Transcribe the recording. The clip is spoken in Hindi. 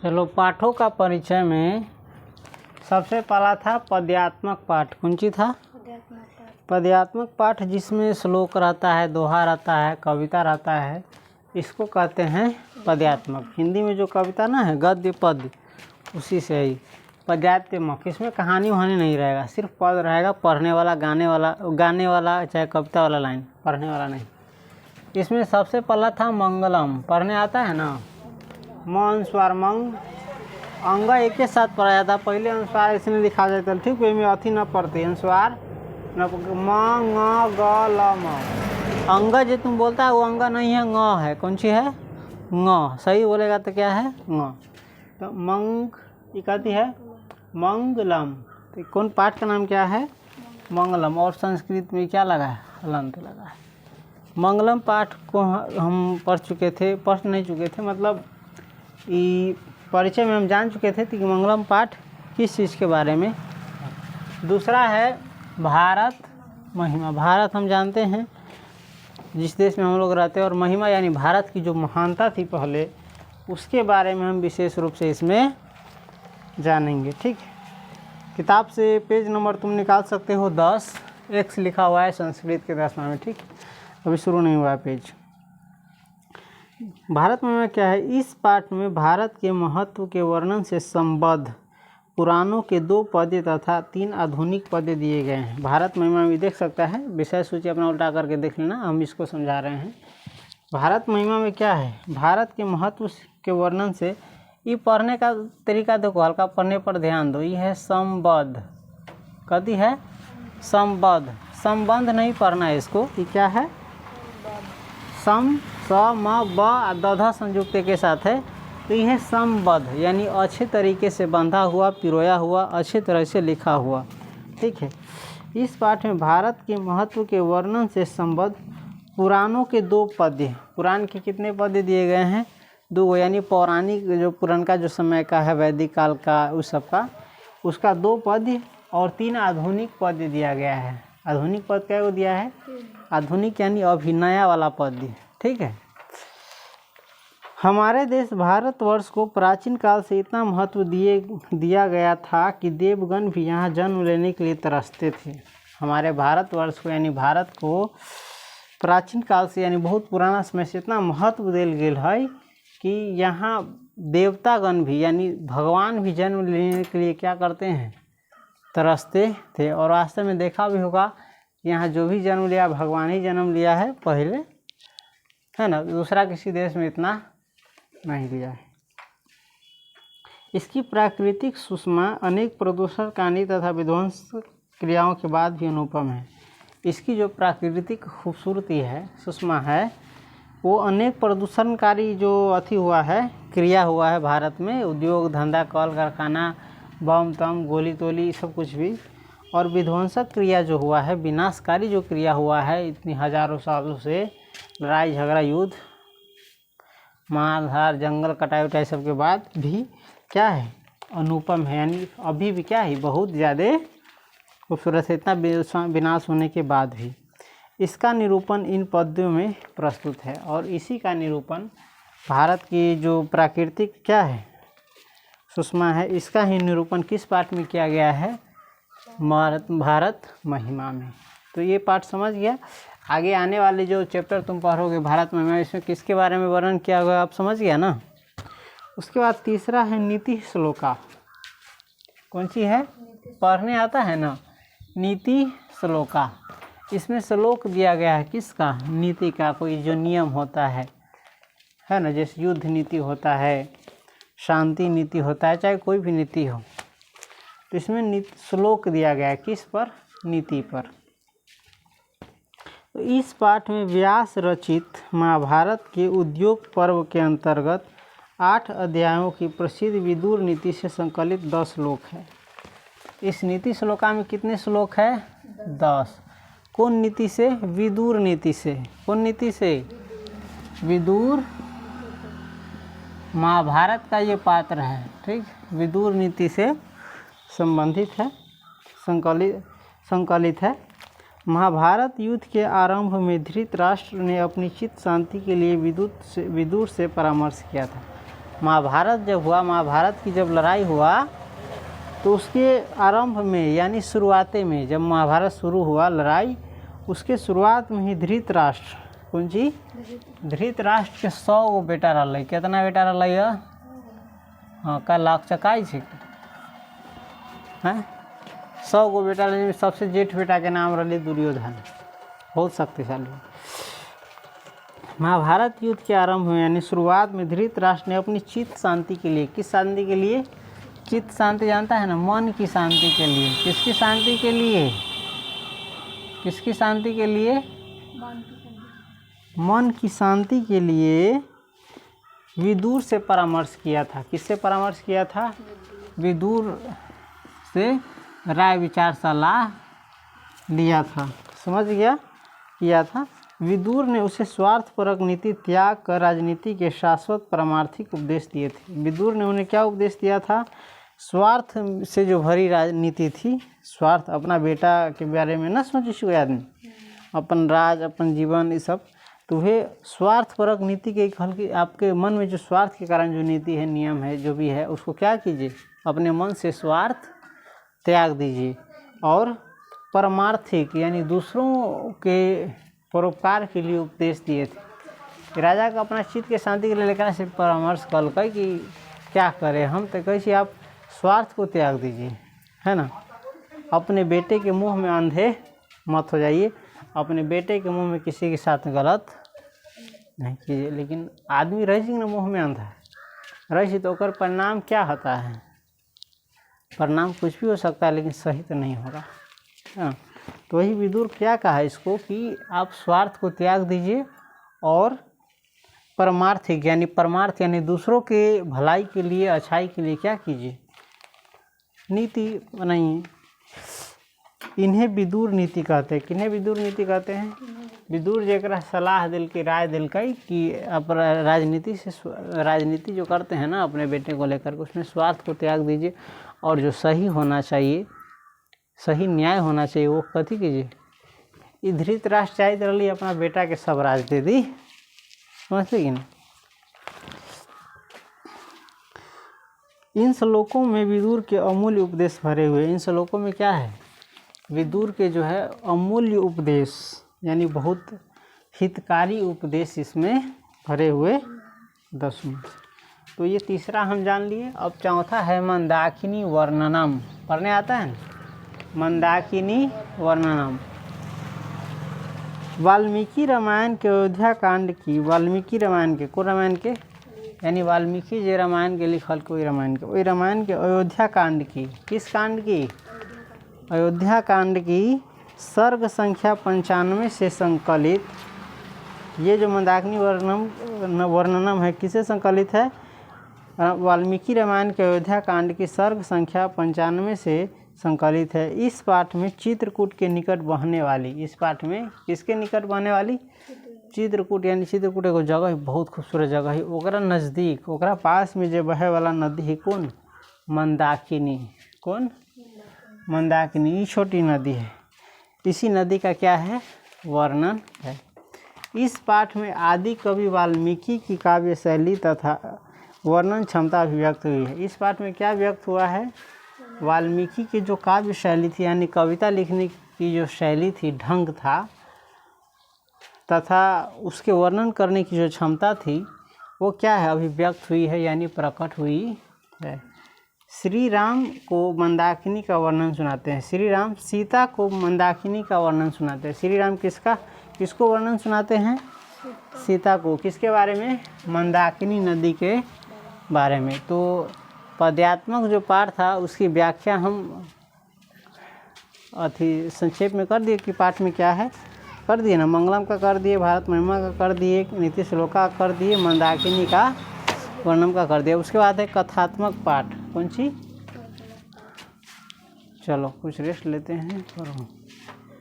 चलो पाठों का परिचय में सबसे पहला था पद्यात्मक पाठ। कौन सी था? पद्यात्मक पाठ, जिसमें श्लोक रहता है, दोहा रहता है, कविता रहता है, इसको कहते हैं पद्यात्मक। हिंदी में जो कविता ना है, गद्य पद्य, उसी से ही पद्यात्मक। इसमें कहानी वहानी नहीं रहेगा, सिर्फ पद रहेगा, पढ़ने वाला, गाने वाला चाहे कविता वाला लाइन, पढ़ने वाला नहीं। इसमें सबसे पहला था मंगलम। पढ़ने आता है ना, म अनुस्वार मंग, अंग एक के साथ पढ़ा जाता। पहले अनुस्वार इसने लिखा जाता है, ठीक, में अथी न पढ़ते अनुस्वार न, म ङ ग ल म। अंग जो तुम बोलता है वो अंग नहीं है, ङ है। कौन सी है? ङ। सही बोलेगा तो क्या है? ङ। तो मंग ये कहती है मंगलम। तो कौन पाठ का नाम क्या है? मंगलम। और संस्कृत में क्या लगा है? हलंत लगा है। मंगलम पाठ को हम पढ़ चुके थे, पढ़ नहीं चुके थे, मतलब ये परिचय में हम जान चुके थे कि मंगलम पाठ किस चीज़ के बारे में। दूसरा है भारत महिमा। भारत हम जानते हैं जिस देश में हम लोग रहते हैं, और महिमा यानी भारत की जो महानता थी पहले, उसके बारे में हम विशेष रूप से इसमें जानेंगे। ठीक, किताब से पेज नंबर तुम निकाल सकते हो 10, X लिखा हुआ है संस्कृत के 10 में। ठीक, अभी शुरू नहीं हुआ है पेज। भारत में क्या है? इस पाठ में भारत के महत्व के वर्णन से संबद्ध पुराणों के 2 पद्य तथा 3 आधुनिक पद्य दिए गए हैं। भारत महिमा में देख सकता है, विषय सूची अपना उल्टा करके देख लेना, हम इसको समझा रहे हैं। भारत महिमा में क्या है? भारत के महत्व के वर्णन से, ये पढ़ने का तरीका देखो, हल्का पढ़ने पर ध्यान दो। ये है संबद्ध। कथी है? संबद्ध। संबंध नहीं पढ़ना है इसको। ये क्या है? सम, स, म, ब, द संयुक्त के साथ है, तो यह है संबद्ध, यानी अच्छे तरीके से बंधा हुआ, पिरोया हुआ, अच्छे तरह से लिखा हुआ। ठीक है। इस पाठ में भारत के महत्व के वर्णन से संबद्ध पुराणों के 2 पद्य। पुराण के कितने पद्य दिए गए हैं? 2, यानी पौराणिक जो पुराण का जो समय का है, वैदिक काल का, उस सब का, उसका 2 पद्य और 3 आधुनिक पद्य दिया गया है। आधुनिक पद क्या को दिया है? आधुनिक यानी अभी नया वाला पद्य। ठीक है। हमारे देश भारतवर्ष को प्राचीन काल से इतना महत्व दिया गया था कि देवगण भी यहाँ जन्म लेने के लिए तरसते थे। हमारे भारतवर्ष को, यानी भारत को प्राचीन काल से, यानी बहुत पुराना समय से इतना महत्व दिल गेल है कि यहाँ देवतागण भी, यानी भगवान भी जन्म लेने के लिए क्या करते हैं? तरसते थे। और वास्तव में देखा भी होगा, यहाँ जो भी जन्म लिया, भगवान ही जन्म लिया है पहले, है ना, दूसरा किसी देश में इतना नहीं लिया है। इसकी प्राकृतिक सुषमा अनेक प्रदूषणकारी तथा विध्वंस क्रियाओं के बाद भी अनुपम है। इसकी जो प्राकृतिक खूबसूरती है, सुषमा है, वो अनेक प्रदूषणकारी जो अथी हुआ है, क्रिया हुआ है भारत में, उद्योग धंधा, कल कारखाना, बम तम, गोली तोली, सब कुछ भी, और विध्वंसक क्रिया जो हुआ है, विनाशकारी जो क्रिया हुआ है इतनी हजारों सालों से, लड़ाई झगड़ा, युद्ध, मारधार, जंगल कटाई उटाई, सब के बाद भी क्या है? अनुपम है। यानी अभी भी क्या है? बहुत ज़्यादा खूबसूरत है, इतना विनाश होने के बाद भी। इसका निरूपण इन पद्यों में प्रस्तुत है, और इसी का निरूपण भारत की जो प्राकृतिक क्या है, सुषमा है, इसका ही निरूपण किस पाठ में किया गया है? भारत महिमा में। तो ये पाठ समझ गया। आगे आने वाले जो चैप्टर तुम पढ़ोगे भारत महिमा, इसमें किसके बारे में वर्णन किया हुआ, आप समझ गया ना। उसके बाद तीसरा है नीति श्लोका। कौन सी है? पढ़ने आता है ना, नीति श्लोका। इसमें श्लोक दिया गया है किसका? नीति का। कोई जो नियम होता है ना, जैसे युद्ध नीति होता है, शांति नीति होता है, चाहे कोई भी नीति हो, तो इसमें श्लोक दिया गया है किस पर? नीति पर। तो इस पाठ में व्यास रचित महाभारत के उद्योग पर्व के अंतर्गत 8 अध्यायों की प्रसिद्ध विदुर नीति से संकलित 10 श्लोक है। इस नीति श्लोका में कितने श्लोक है? 10। कौन नीति से? विदुर नीति से। कौन नीति से? विदुर। महाभारत का ये पात्र है, ठीक, विदुर नीति से संबंधित है, संकलित है। महाभारत युद्ध के आरंभ में धृतराष्ट्र ने अपनी चित्त शांति के लिए विदुर से परामर्श किया था। महाभारत जब हुआ, महाभारत की जब लड़ाई हुआ तो उसके आरंभ में यानी शुरुआते में जब महाभारत शुरू हुआ लड़ाई, उसके शुरुआत में ही धृतराष्ट्र, कौन जी धृतराष्ट्र के 100 गो बेटा रहा। कितना बेटा रहा? हाँ, का लाख चकाई छे हैं 100 गो बेटा रहे। सबसे जेठ बेटा के नाम रहे दुर्योधन, बहुत शक्तिशाली। महाभारत युद्ध के आरंभ में यानी शुरुआत में धृतराष्ट्र ने अपनी चित्त शांति के लिए, किस शांति के लिए? चित्त शांति जानता है ना, मन की शांति के लिए। किसकी शांति के लिए? किसकी शांति के लिए? मन की शांति के लिए विदुर से परामर्श किया था। किससे परामर्श किया था? विदुर से राय विचार सलाह लिया था। समझ गया? किया था। विदुर ने उसे स्वार्थपरक नीति त्याग कर राजनीति के शाश्वत परमार्थिक उपदेश दिए थे। विदुर ने उन्हें क्या उपदेश दिया था? स्वार्थ से जो भरी राजनीति थी, स्वार्थ, अपना बेटा के बारे में न सोचिए कोई आदमी, अपन राज, अपन जीवन, ये सब, तो वे स्वार्थपरक नीति के हल्की आपके मन में जो स्वार्थ के कारण जो नीति है, नियम है, जो भी है, उसको क्या कीजिए? अपने मन से स्वार्थ त्याग दीजिए और परमार्थिक यानी दूसरों के परोपकार के लिए उपदेश दिए थे। राजा का अपना चित्त के शांति के लिए लेकर से परामर्श कल कही कि क्या करें हम, तो कैसे आप स्वार्थ को त्याग दीजिए, है ना। अपने बेटे के मुंह में अंधे मत हो जाइए, अपने बेटे के मुंह में किसी के साथ गलत नहीं कीजिए। लेकिन आदमी रही ना मुंह में अंधा रही तो ओकर परिणाम क्या होता है? परिणाम कुछ भी हो सकता है लेकिन सही तो नहीं होगा। हाँ, तो वही विदुर क्या कहा इसको कि आप स्वार्थ को त्याग दीजिए और परमार्थिक यानी परमार्थ यानी दूसरों के भलाई के लिए, अच्छाई के लिए क्या कीजिए? नीति बनाइए। इन्हें विदुर नीति कहते हैं। किन्हें विदुर नीति कहते हैं? विदुर जरा सलाह दिल के, राय दिल कई कि आप राजनीति जो करते हैं ना अपने बेटे को लेकर के, उसमें स्वार्थ को त्याग दीजिए और जो सही होना चाहिए, सही न्याय होना चाहिए, वो कथी कीजिए? ये धृतराष्ट्र चाहिए रही अपना बेटा के सब राज दे दी। समझते कि नहीं? इन श्लोकों में विदुर के अमूल्य उपदेश भरे हुए। इन श्लोकों में क्या है? विदुर के जो है अमूल्य उपदेश यानी बहुत हितकारी उपदेश इसमें भरे हुए 10 में। तो ये तीसरा हम जान लिए। अब चौथा है मंदाकिनी वर्णनम। पढ़ने आता है? मंदाकिनी वर्णनम। वाल्मीकि रामायण के अयोध्या कांड की, वाल्मीकि रामायण के, को रामायण के यानी वाल्मीकि जे रामायण के लिखल कोई रामायण के, वही रामायण के अयोध्या कांड की, किस कांड की? अयोध्या कांड की सर्ग संख्या 95 से संकलित ये जो मंदाकिनी वर्णनम है, किसे संकलित है? वाल्मीकि रामायण के अयोध्या कांड की सर्ग संख्या 95 से संकलित है। इस पाठ में चित्रकूट के निकट बहने वाली, इस पाठ में किसके निकट बहने वाली? चित्रकूट यानी चित्रकूट एगो जगह, बहुत खूबसूरत जगह है, ओकरा नज़दीक, ओकरा पास में जो बहे वाला नदी है कौन? मंदाकिनी। कौन? मंदाकिनी। ये छोटी नदी है, इसी नदी का क्या है? वर्णन है। इस पाठ में आदि कवि वाल्मीकि की काव्य शैली तथा वर्णन क्षमता अभिव्यक्त हुई है। इस पाठ में क्या व्यक्त हुआ है? वाल्मीकि की जो काव्य शैली थी यानी कविता लिखने की जो शैली थी, ढंग था, तथा उसके वर्णन करने की जो क्षमता थी, वो क्या है? अभिव्यक्त हुई है यानी प्रकट हुई है। श्री राम को मंदाकिनी का वर्णन सुनाते हैं। श्री राम सीता को मंदाकिनी का वर्णन सुनाते हैं। श्री राम किसको वर्णन सुनाते हैं? सीता को। किसके बारे में? मंदाकिनी नदी के बारे में। तो पद्यात्मक जो पाठ था उसकी व्याख्या हम संक्षेप में कर दिए कि पाठ में क्या है, कर दिए ना। मंगलम का कर दिए, भारत महिमा का कर दिए, नीति श्लोका का कर दिए, मंदाकिनी का वर्णन का कर दिया। उसके बाद है कथात्मक पाठ। कौन सी? चलो कुछ रेस्ट लेते हैं।